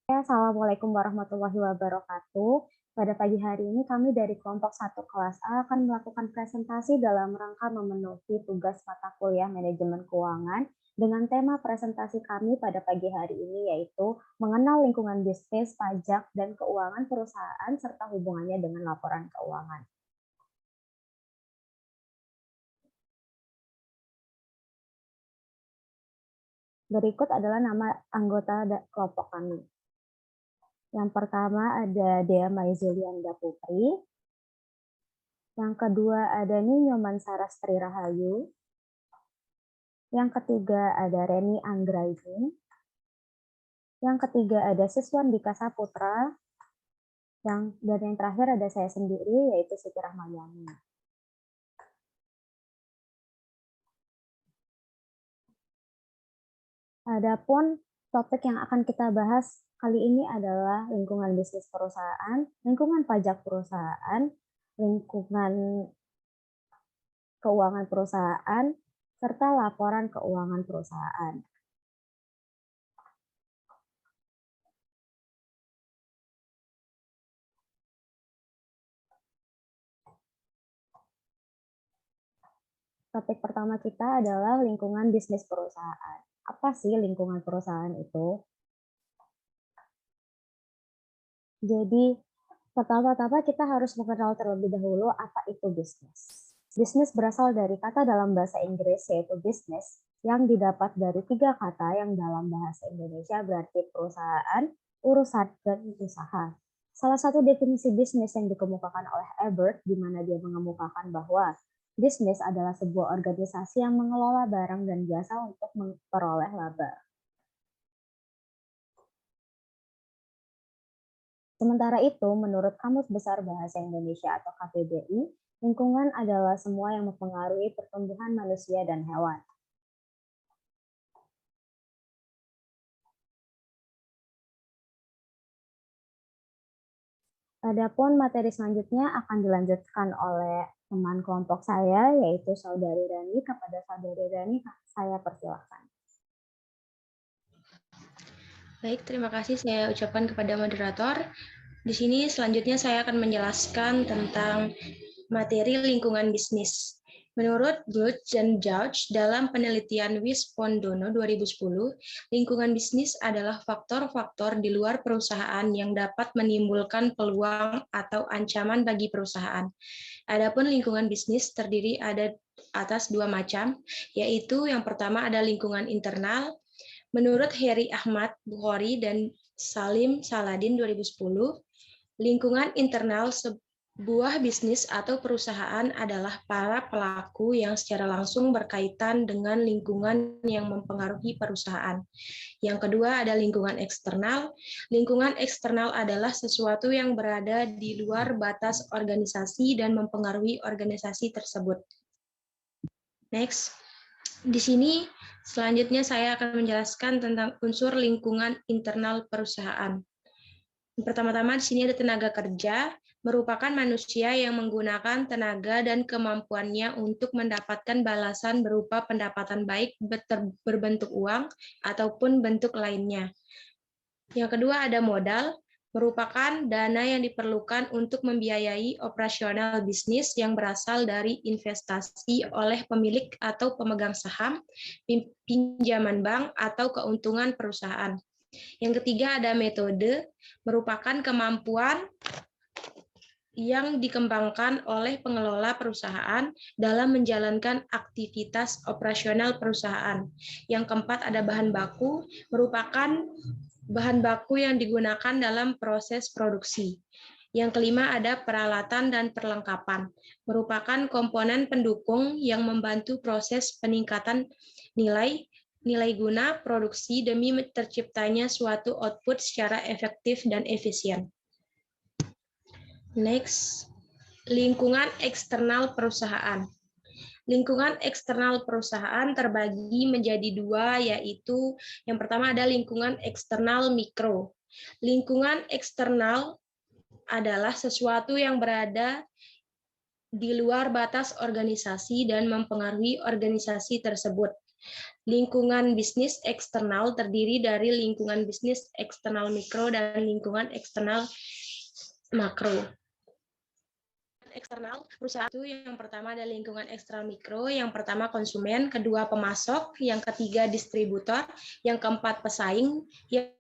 Assalamualaikum warahmatullahi wabarakatuh. Pada pagi hari ini kami dari kelompok 1 kelas A akan melakukan presentasi dalam rangka memenuhi tugas mata kuliah manajemen keuangan dengan tema presentasi kami pada pagi hari ini yaitu mengenal lingkungan bisnis, pajak, dan keuangan perusahaan serta hubungannya dengan laporan keuangan. Berikut adalah nama anggota kelompok kami. Yang pertama ada Dea Maizulianda Putri. Yang kedua ada Ninyoman Sarastri Rahayu. Yang ketiga ada Reni Anggraini. Yang ketiga ada Siswan Dika Saputra. Dan yang terakhir ada saya sendiri yaitu Siti Rahmayani. Adapun topik yang akan kita bahas kali ini adalah lingkungan bisnis perusahaan, lingkungan pajak perusahaan, lingkungan keuangan perusahaan, serta laporan keuangan perusahaan. Topik pertama kita adalah lingkungan bisnis perusahaan. Apa sih lingkungan perusahaan itu? Jadi, pertama-tama kita harus mengenal terlebih dahulu apa itu bisnis. Bisnis berasal dari kata dalam bahasa Inggris yaitu business yang didapat dari 3 kata yang dalam bahasa Indonesia berarti perusahaan, urusan, dan usaha. Salah satu definisi bisnis yang dikemukakan oleh Ebert di mana dia mengemukakan bahwa bisnis adalah sebuah organisasi yang mengelola barang dan jasa untuk memperoleh laba. Sementara itu, menurut Kamus Besar Bahasa Indonesia atau KBBI, lingkungan adalah semua yang mempengaruhi pertumbuhan manusia dan hewan. Adapun materi selanjutnya akan dilanjutkan oleh teman kelompok saya, yaitu Saudari Rani. Kepada Saudari Rani, saya persilahkan. Baik, terima kasih saya ucapkan kepada moderator. Di sini selanjutnya saya akan menjelaskan tentang materi lingkungan bisnis. Menurut Gluck dan Jauch dalam penelitian Wispondono 2010, lingkungan bisnis adalah faktor-faktor di luar perusahaan yang dapat menimbulkan peluang atau ancaman bagi perusahaan. Adapun lingkungan bisnis terdiri atas 2 macam, yaitu yang pertama ada lingkungan internal. Menurut Heri Ahmad Bukhari dan Salim Saladin 2010, lingkungan internal sebuah bisnis atau perusahaan adalah para pelaku yang secara langsung berkaitan dengan lingkungan yang mempengaruhi perusahaan. Yang kedua ada lingkungan eksternal. Lingkungan eksternal adalah sesuatu yang berada di luar batas organisasi dan mempengaruhi organisasi tersebut. Next. Di sini selanjutnya saya akan menjelaskan tentang unsur lingkungan internal perusahaan. Pertama-tama di sini ada tenaga kerja, merupakan manusia yang menggunakan tenaga dan kemampuannya untuk mendapatkan balasan berupa pendapatan baik berbentuk uang ataupun bentuk lainnya. Yang kedua ada modal, merupakan dana yang diperlukan untuk membiayai operasional bisnis yang berasal dari investasi oleh pemilik atau pemegang saham, pinjaman bank, atau keuntungan perusahaan. Yang ketiga ada metode, merupakan kemampuan yang dikembangkan oleh pengelola perusahaan dalam menjalankan aktivitas operasional perusahaan. Yang keempat ada bahan baku, merupakan bahan baku yang digunakan dalam proses produksi. Yang kelima ada peralatan dan perlengkapan, merupakan komponen pendukung yang membantu proses peningkatan nilai guna produksi demi terciptanya suatu output secara efektif dan efisien. Next, lingkungan eksternal perusahaan. Lingkungan eksternal perusahaan terbagi menjadi 2, yaitu yang pertama ada lingkungan eksternal mikro. Lingkungan eksternal adalah sesuatu yang berada di luar batas organisasi dan mempengaruhi organisasi tersebut. Lingkungan bisnis eksternal terdiri dari lingkungan bisnis eksternal mikro dan lingkungan eksternal makro. Eksternal perusahaan itu yang pertama ada lingkungan eksternal mikro, yang pertama konsumen, kedua pemasok, yang ketiga distributor, yang keempat pesaing, yang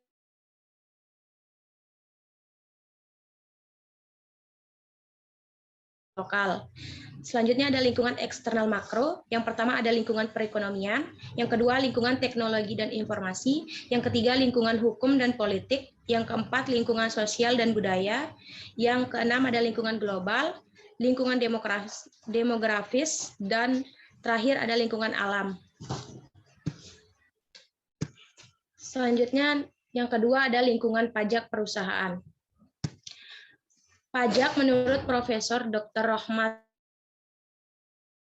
lokal. Selanjutnya ada lingkungan eksternal makro. Yang pertama ada lingkungan perekonomian, yang kedua lingkungan teknologi dan informasi, yang ketiga lingkungan hukum dan politik, yang keempat lingkungan sosial dan budaya, yang keenam ada lingkungan global, lingkungan demografis, dan terakhir ada lingkungan alam. Selanjutnya yang kedua ada lingkungan pajak perusahaan. Pajak menurut Profesor Dr. Rohmat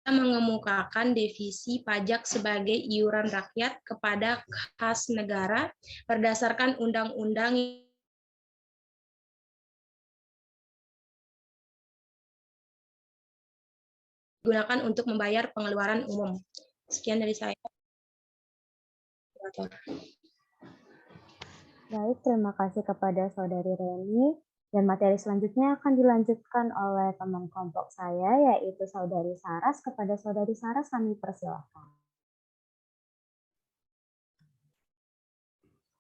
mengemukakan definisi pajak sebagai iuran rakyat kepada kas negara berdasarkan undang-undang digunakan untuk membayar pengeluaran umum. Sekian dari saya. Baik, terima kasih kepada Saudari Reni. Dan materi selanjutnya akan dilanjutkan oleh teman kelompok saya, yaitu Saudari Saras. Kepada Saudari Saras, kami persilahkan.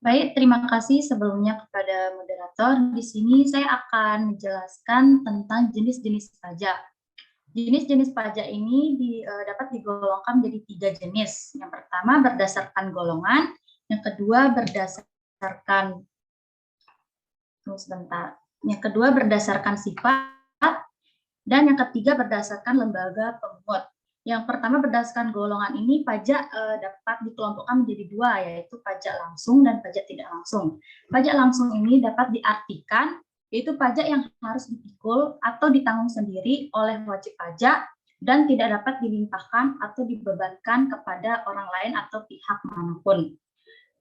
Baik, terima kasih sebelumnya kepada moderator. Di sini saya akan menjelaskan tentang jenis-jenis pajak. Jenis-jenis pajak ini dapat digolongkan menjadi 3 jenis. Yang pertama berdasarkan golongan, yang kedua berdasarkan sifat, dan yang ketiga berdasarkan lembaga pemungut. Yang pertama berdasarkan golongan ini pajak dapat dikelompokkan menjadi 2, yaitu pajak langsung dan pajak tidak langsung. Pajak langsung ini dapat diartikan yaitu pajak yang harus dipikul atau ditanggung sendiri oleh wajib pajak dan tidak dapat dilimpahkan atau dibebankan kepada orang lain atau pihak manapun.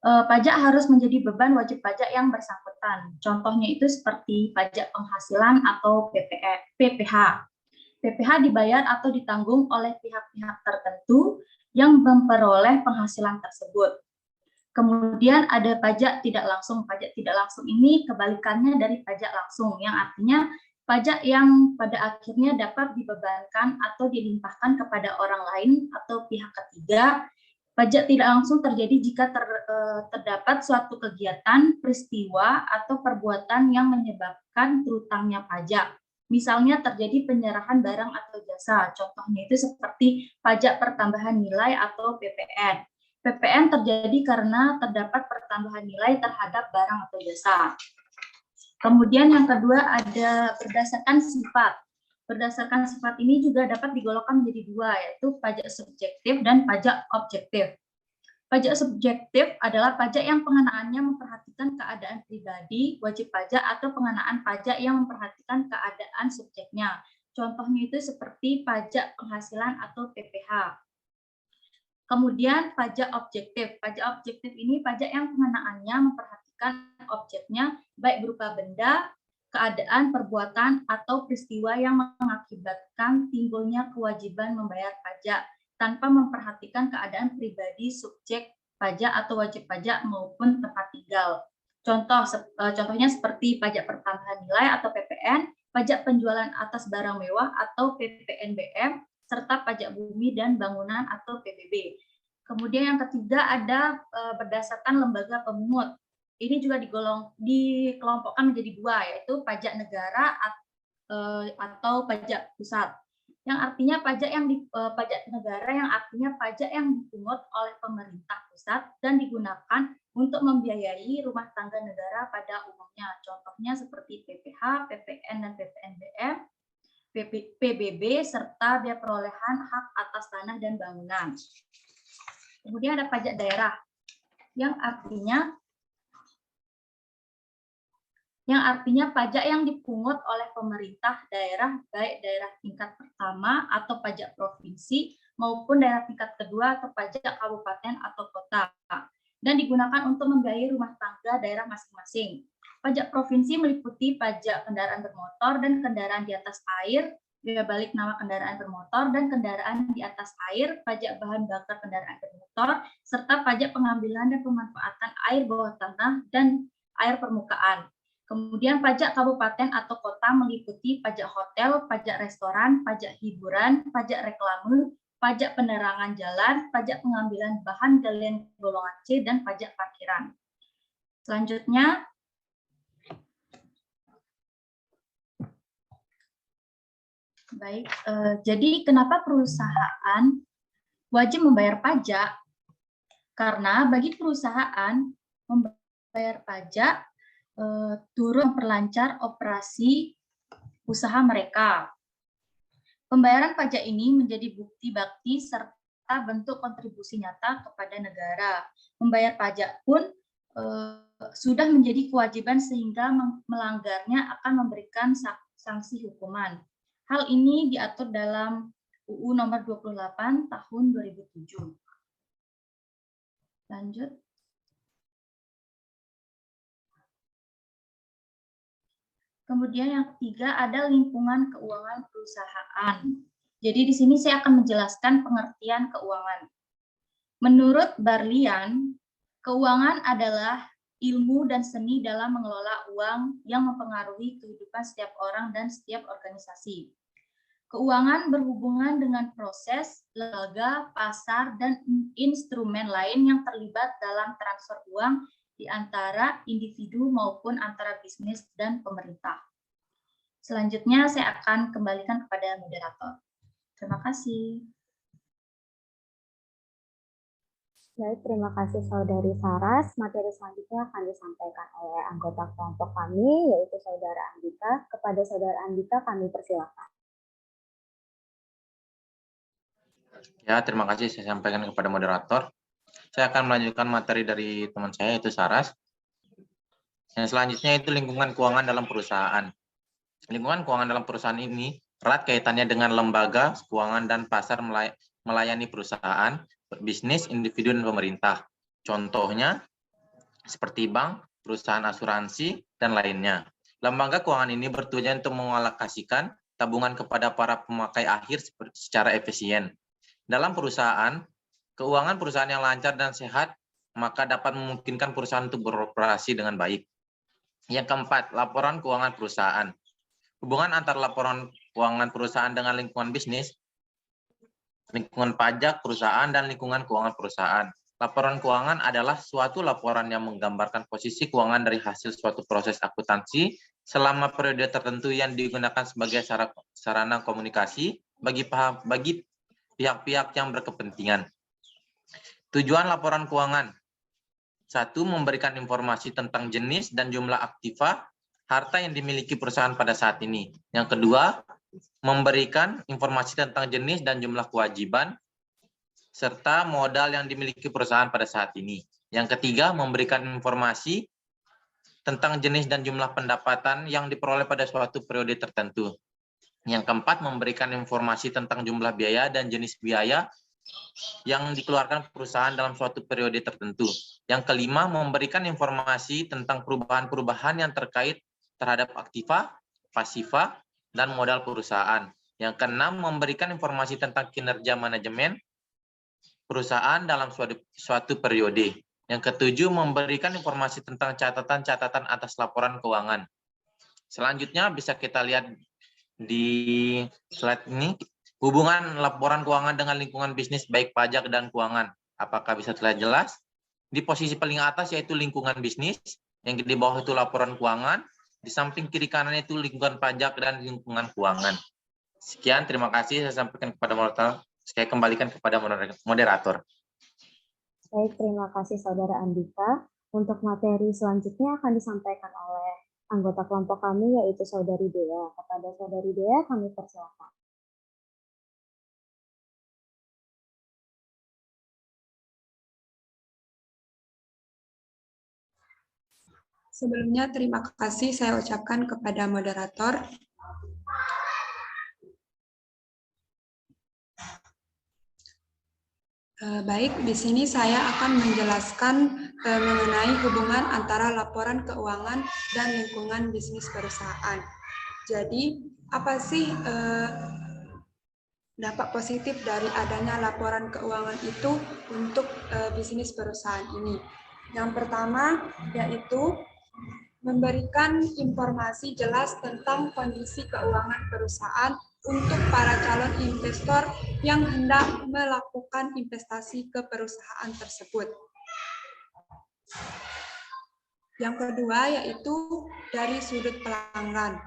Pajak harus menjadi beban wajib pajak yang bersangkutan. Contohnya itu seperti pajak penghasilan atau PPH. PPH dibayar atau ditanggung oleh pihak-pihak tertentu yang memperoleh penghasilan tersebut. Kemudian ada pajak tidak langsung. Pajak tidak langsung ini kebalikannya dari pajak langsung, yang artinya pajak yang pada akhirnya dapat dibebankan atau dilimpahkan kepada orang lain atau pihak ketiga. Pajak tidak langsung terjadi jika terdapat suatu kegiatan, peristiwa, atau perbuatan yang menyebabkan terutangnya pajak. Misalnya terjadi penyerahan barang atau jasa, contohnya itu seperti pajak pertambahan nilai atau PPN. PPN terjadi karena terdapat pertambahan nilai terhadap barang atau jasa. Kemudian yang kedua ada berdasarkan sifat. Berdasarkan sifat ini juga dapat digolongkan menjadi 2, yaitu pajak subjektif dan pajak objektif. Pajak subjektif adalah pajak yang pengenaannya memperhatikan keadaan pribadi, wajib pajak, atau pengenaan pajak yang memperhatikan keadaan subjeknya. Contohnya itu seperti pajak penghasilan atau PPH. Kemudian pajak objektif. Pajak objektif ini pajak yang pengenaannya memperhatikan objeknya, baik berupa benda, keadaan, perbuatan, atau peristiwa yang mengakibatkan timbulnya kewajiban membayar pajak tanpa memperhatikan keadaan pribadi subjek pajak atau wajib pajak maupun tempat tinggal. Contohnya seperti pajak pertambahan nilai atau PPN, pajak penjualan atas barang mewah atau PPNBM, serta pajak bumi dan bangunan atau PBB. Kemudian yang ketiga ada berdasarkan lembaga pemungut. Ini juga dikelompokkan menjadi 2, yaitu pajak negara atau pajak pusat. Yang artinya pajak negara yang artinya pajak yang dipungut oleh pemerintah pusat dan digunakan untuk membiayai rumah tangga negara pada umumnya. Contohnya seperti PPH, PPN dan PPNBM, PBB serta biaya perolehan hak atas tanah dan bangunan. Kemudian ada pajak daerah yang artinya pajak yang dipungut oleh pemerintah daerah, baik daerah tingkat pertama atau pajak provinsi maupun daerah tingkat kedua atau pajak kabupaten atau kota, dan digunakan untuk membiayai rumah tangga daerah masing-masing. Pajak provinsi meliputi pajak kendaraan bermotor dan kendaraan di atas air, biaya balik nama kendaraan bermotor dan kendaraan di atas air, pajak bahan bakar kendaraan bermotor, kotor, serta pajak pengambilan dan pemanfaatan air bawah tanah dan air permukaan. Kemudian pajak kabupaten atau kota meliputi pajak hotel, pajak restoran, pajak hiburan, pajak reklame, pajak penerangan jalan, pajak pengambilan bahan galian golongan C, dan pajak parkiran. Selanjutnya, baik, jadi kenapa perusahaan wajib membayar pajak? Karena bagi perusahaan membayar pajak turut memperlancar operasi usaha mereka. Pembayaran pajak ini menjadi bukti bakti serta bentuk kontribusi nyata kepada negara. Membayar pajak pun sudah menjadi kewajiban sehingga melanggarnya akan memberikan sanksi hukuman. Hal ini diatur dalam UU nomor 28 tahun 2007. Lanjut. Kemudian yang ketiga ada lingkungan keuangan perusahaan. Jadi di sini saya akan menjelaskan pengertian keuangan. Menurut Barlian, keuangan adalah ilmu dan seni dalam mengelola uang yang mempengaruhi kehidupan setiap orang dan setiap organisasi. Keuangan berhubungan dengan proses, lembaga, pasar, dan instrumen lain yang terlibat dalam transfer uang di antara individu maupun antara bisnis dan pemerintah. Selanjutnya saya akan kembalikan kepada moderator. Terima kasih. Baik, terima kasih Saudari Saras. Materi selanjutnya akan disampaikan oleh anggota kelompok kami, yaitu Saudara Andika. Kepada Saudara Andika kami persilakan. Ya, terima kasih saya sampaikan kepada moderator. Saya akan melanjutkan materi dari teman saya, yaitu Saras. Yang selanjutnya itu lingkungan keuangan dalam perusahaan. Lingkungan keuangan dalam perusahaan ini erat kaitannya dengan lembaga, keuangan, dan pasar melayani perusahaan, bisnis, individu, dan pemerintah. Contohnya, seperti bank, perusahaan asuransi, dan lainnya. Lembaga keuangan ini bertujuan untuk mengalokasikan tabungan kepada para pemakai akhir secara efisien. Dalam perusahaan, keuangan perusahaan yang lancar dan sehat, maka dapat memungkinkan perusahaan untuk beroperasi dengan baik. Yang keempat, laporan keuangan perusahaan. Hubungan antara laporan keuangan perusahaan dengan lingkungan bisnis, lingkungan pajak perusahaan, dan lingkungan keuangan perusahaan. Laporan keuangan adalah suatu laporan yang menggambarkan posisi keuangan dari hasil suatu proses akuntansi selama periode tertentu yang digunakan sebagai sarana komunikasi bagi pihak-pihak yang berkepentingan. Tujuan laporan keuangan. 1. Memberikan informasi tentang jenis dan jumlah aktiva harta yang dimiliki perusahaan pada saat ini. Yang kedua, memberikan informasi tentang jenis dan jumlah kewajiban serta modal yang dimiliki perusahaan pada saat ini. Yang ketiga, memberikan informasi tentang jenis dan jumlah pendapatan yang diperoleh pada suatu periode tertentu. Yang keempat, memberikan informasi tentang jumlah biaya dan jenis biaya yang dikeluarkan perusahaan dalam suatu periode tertentu. Yang kelima, memberikan informasi tentang perubahan-perubahan yang terkait terhadap aktiva, pasiva, dan modal perusahaan. Yang keenam, memberikan informasi tentang kinerja manajemen perusahaan dalam suatu periode. Yang ketujuh, memberikan informasi tentang catatan-catatan atas laporan keuangan. Selanjutnya bisa kita lihat di slide ini, hubungan laporan keuangan dengan lingkungan bisnis baik pajak dan keuangan. Apakah bisa terlihat jelas? Di posisi paling atas yaitu lingkungan bisnis, yang di bawah itu laporan keuangan, di samping kiri kanan itu lingkungan pajak dan lingkungan keuangan. Sekian, terima kasih saya sampaikan kepada moderator. Saya kembalikan kepada moderator. Baik, terima kasih Saudara Andika. Untuk materi selanjutnya akan disampaikan oleh anggota kelompok kami, yaitu Saudari Dea. Kepada Saudari Dea, kami persilakan. Sebelumnya, terima kasih saya ucapkan kepada moderator. Baik, di sini saya akan menjelaskan mengenai hubungan antara laporan keuangan dan lingkungan bisnis perusahaan. Jadi, apa sih dampak positif dari adanya laporan keuangan itu untuk bisnis perusahaan ini. Yang pertama yaitu memberikan informasi jelas tentang kondisi keuangan perusahaan untuk para calon investor yang hendak melakukan investasi ke perusahaan tersebut. Yang kedua yaitu dari sudut pelanggan.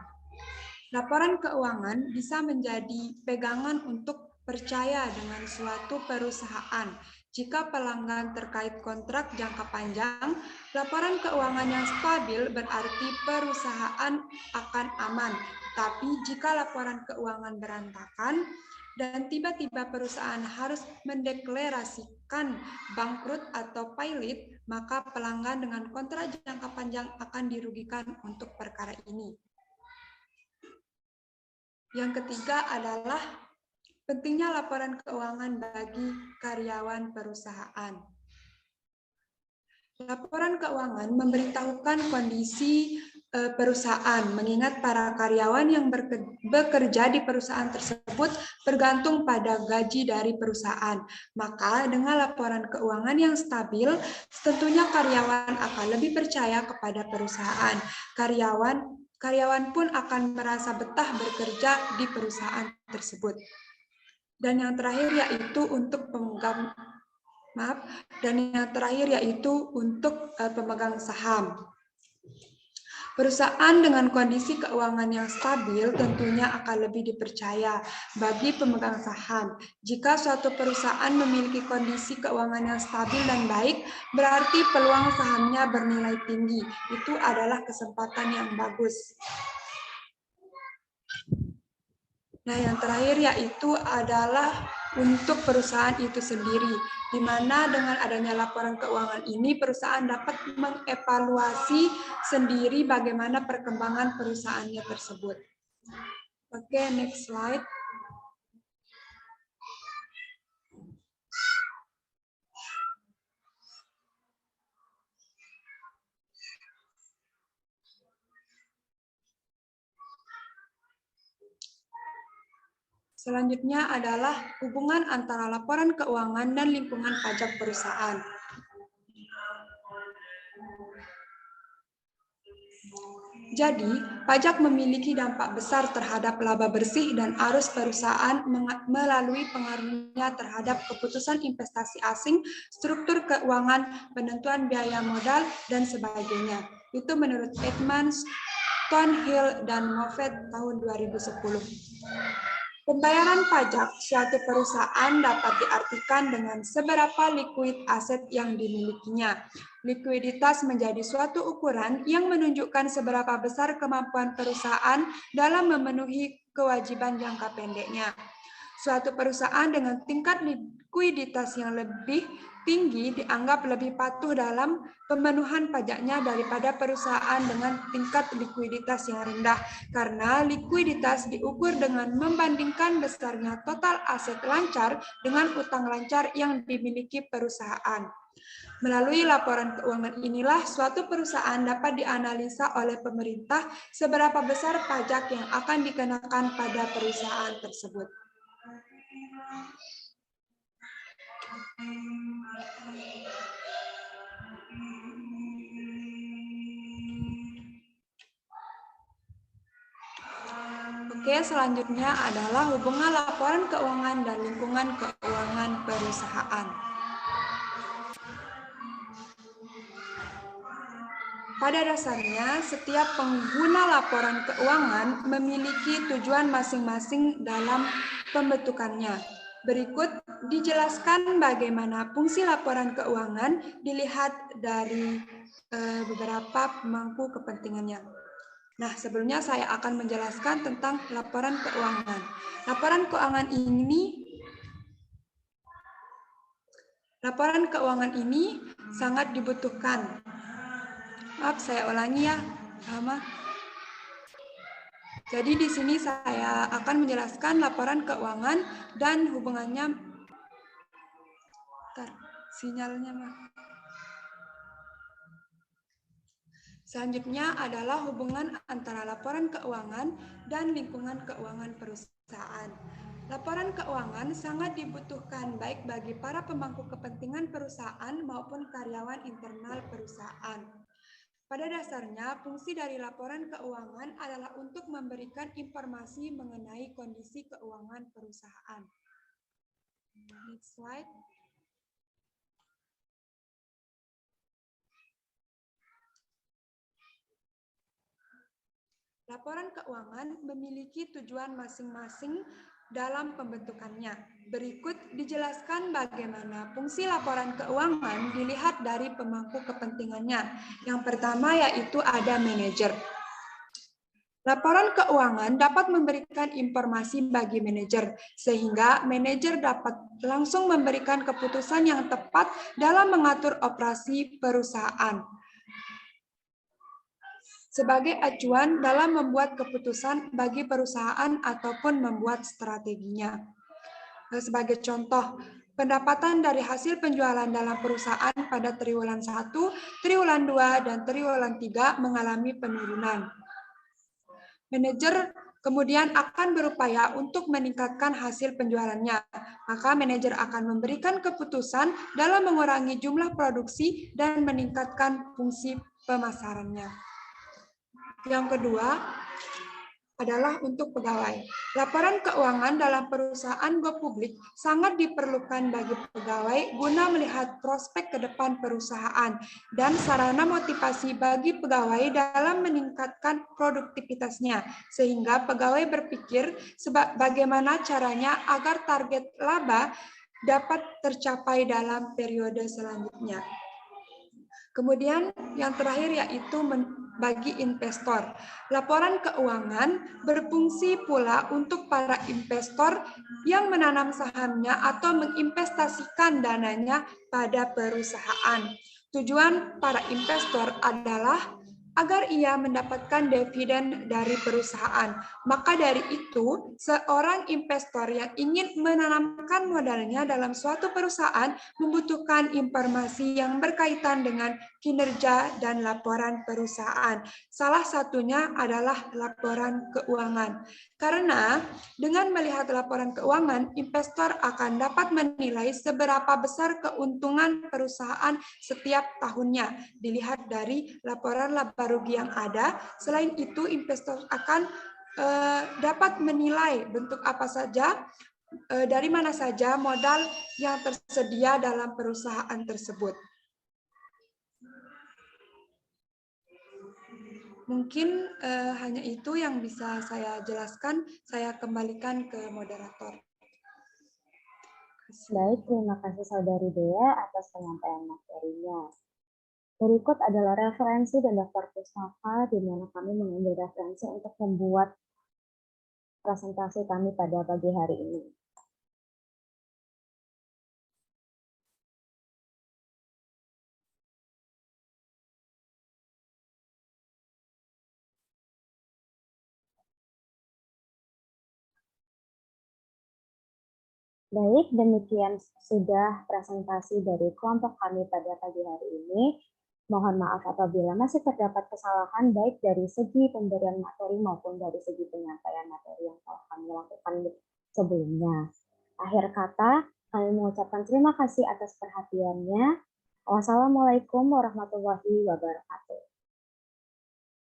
Laporan keuangan bisa menjadi pegangan untuk percaya dengan suatu perusahaan. Jika pelanggan terkait kontrak jangka panjang, laporan keuangan yang stabil berarti perusahaan akan aman. Tapi jika laporan keuangan berantakan dan tiba-tiba perusahaan harus mendeklarasikan bangkrut atau pailit, maka pelanggan dengan kontrak jangka panjang akan dirugikan untuk perkara ini. Yang ketiga adalah pentingnya laporan keuangan bagi karyawan perusahaan. Laporan keuangan memberitahukan kondisi perusahaan, mengingat para karyawan yang bekerja di perusahaan tersebut bergantung pada gaji dari perusahaan. Maka dengan laporan keuangan yang stabil, tentunya karyawan akan lebih percaya kepada perusahaan. Karyawan pun akan merasa betah bekerja di perusahaan tersebut. Dan yang terakhir yaitu untuk pemegang saham. Perusahaan dengan kondisi keuangan yang stabil tentunya akan lebih dipercaya bagi pemegang saham. Jika suatu perusahaan memiliki kondisi keuangan yang stabil dan baik, berarti peluang sahamnya bernilai tinggi. Itu adalah kesempatan yang bagus. Nah, yang terakhir yaitu adalah untuk perusahaan itu sendiri, di mana dengan adanya laporan keuangan ini, perusahaan dapat mengevaluasi sendiri bagaimana perkembangan perusahaannya tersebut. Oke, next slide. Selanjutnya adalah hubungan antara laporan keuangan dan lingkungan pajak perusahaan. Jadi, pajak memiliki dampak besar terhadap laba bersih dan arus perusahaan melalui pengaruhnya terhadap keputusan investasi asing, struktur keuangan, penentuan biaya modal, dan sebagainya. Itu menurut Edmonds, Thornhill, dan Moffett tahun 2010. Pembayaran pajak suatu perusahaan dapat diartikan dengan seberapa likuid aset yang dimilikinya. Likuiditas menjadi suatu ukuran yang menunjukkan seberapa besar kemampuan perusahaan dalam memenuhi kewajiban jangka pendeknya. Suatu perusahaan dengan tingkat likuiditas yang lebih tinggi dianggap lebih patuh dalam pemenuhan pajaknya daripada perusahaan dengan tingkat likuiditas yang rendah, karena likuiditas diukur dengan membandingkan besarnya total aset lancar dengan utang lancar yang dimiliki perusahaan. Melalui laporan keuangan inilah suatu perusahaan dapat dianalisa oleh pemerintah seberapa besar pajak yang akan dikenakan pada perusahaan tersebut. Oke, selanjutnya adalah hubungan laporan keuangan dan lingkungan keuangan perusahaan. Pada dasarnya, setiap pengguna laporan keuangan memiliki tujuan masing-masing dalam pembentukannya. Berikut dijelaskan bagaimana fungsi laporan keuangan dilihat dari beberapa pemangku kepentingannya. Nah, sebelumnya saya akan menjelaskan tentang laporan keuangan. Laporan keuangan ini sangat dibutuhkan. Maaf, saya ulangi ya, sama. Jadi di sini saya akan menjelaskan laporan keuangan dan hubungannya. Sinyalnya mah. Selanjutnya adalah hubungan antara laporan keuangan dan lingkungan keuangan perusahaan. Laporan keuangan sangat dibutuhkan baik bagi para pemangku kepentingan perusahaan maupun karyawan internal perusahaan. Pada dasarnya, fungsi dari laporan keuangan adalah untuk memberikan informasi mengenai kondisi keuangan perusahaan. Next slide. Laporan keuangan memiliki tujuan masing-masing dalam pembentukannya. Berikut dijelaskan bagaimana fungsi laporan keuangan dilihat dari pemangku kepentingannya. Yang pertama yaitu ada manajer. Laporan keuangan dapat memberikan informasi bagi manajer, sehingga manajer dapat langsung memberikan keputusan yang tepat dalam mengatur operasi perusahaan. Sebagai acuan dalam membuat keputusan bagi perusahaan ataupun membuat strateginya. Sebagai contoh, pendapatan dari hasil penjualan dalam perusahaan pada triwulan 1, triwulan 2, dan triwulan 3 mengalami penurunan. Manajer kemudian akan berupaya untuk meningkatkan hasil penjualannya. Maka manajer akan memberikan keputusan dalam mengurangi jumlah produksi dan meningkatkan fungsi pemasarannya. Yang kedua adalah untuk pegawai. Laporan keuangan dalam perusahaan go publik sangat diperlukan bagi pegawai guna melihat prospek ke depan perusahaan dan sarana motivasi bagi pegawai dalam meningkatkan produktivitasnya, sehingga pegawai berpikir bagaimana caranya agar target laba dapat tercapai dalam periode selanjutnya. Kemudian yang terakhir yaitu bagi investor. Laporan keuangan berfungsi pula untuk para investor yang menanam sahamnya atau menginvestasikan dananya pada perusahaan. Tujuan para investor adalah agar ia mendapatkan dividen dari perusahaan. Maka dari itu, seorang investor yang ingin menanamkan modalnya dalam suatu perusahaan membutuhkan informasi yang berkaitan dengan kinerja dan laporan perusahaan. Salah satunya adalah laporan keuangan. Karena dengan melihat laporan keuangan, investor akan dapat menilai seberapa besar keuntungan perusahaan setiap tahunnya. Dilihat dari laporan laba rugi yang ada. Selain itu, investor akan dapat menilai bentuk apa saja, dari mana saja modal yang tersedia dalam perusahaan tersebut. Mungkin hanya itu yang bisa saya jelaskan. Saya kembalikan ke moderator. Baik, terima kasih Saudari Dea atas penyampaian materinya. Berikut adalah referensi dan daftar pustaka di mana kami mengambil referensi untuk membuat presentasi kami pada pagi hari ini. Baik, demikian sudah presentasi dari kelompok kami pada pagi hari ini. Mohon maaf apabila masih terdapat kesalahan baik dari segi pemberian materi maupun dari segi penyampaian materi yang telah kami lakukan sebelumnya. Akhir kata, kami mengucapkan terima kasih atas perhatiannya. Wassalamualaikum warahmatullahi wabarakatuh.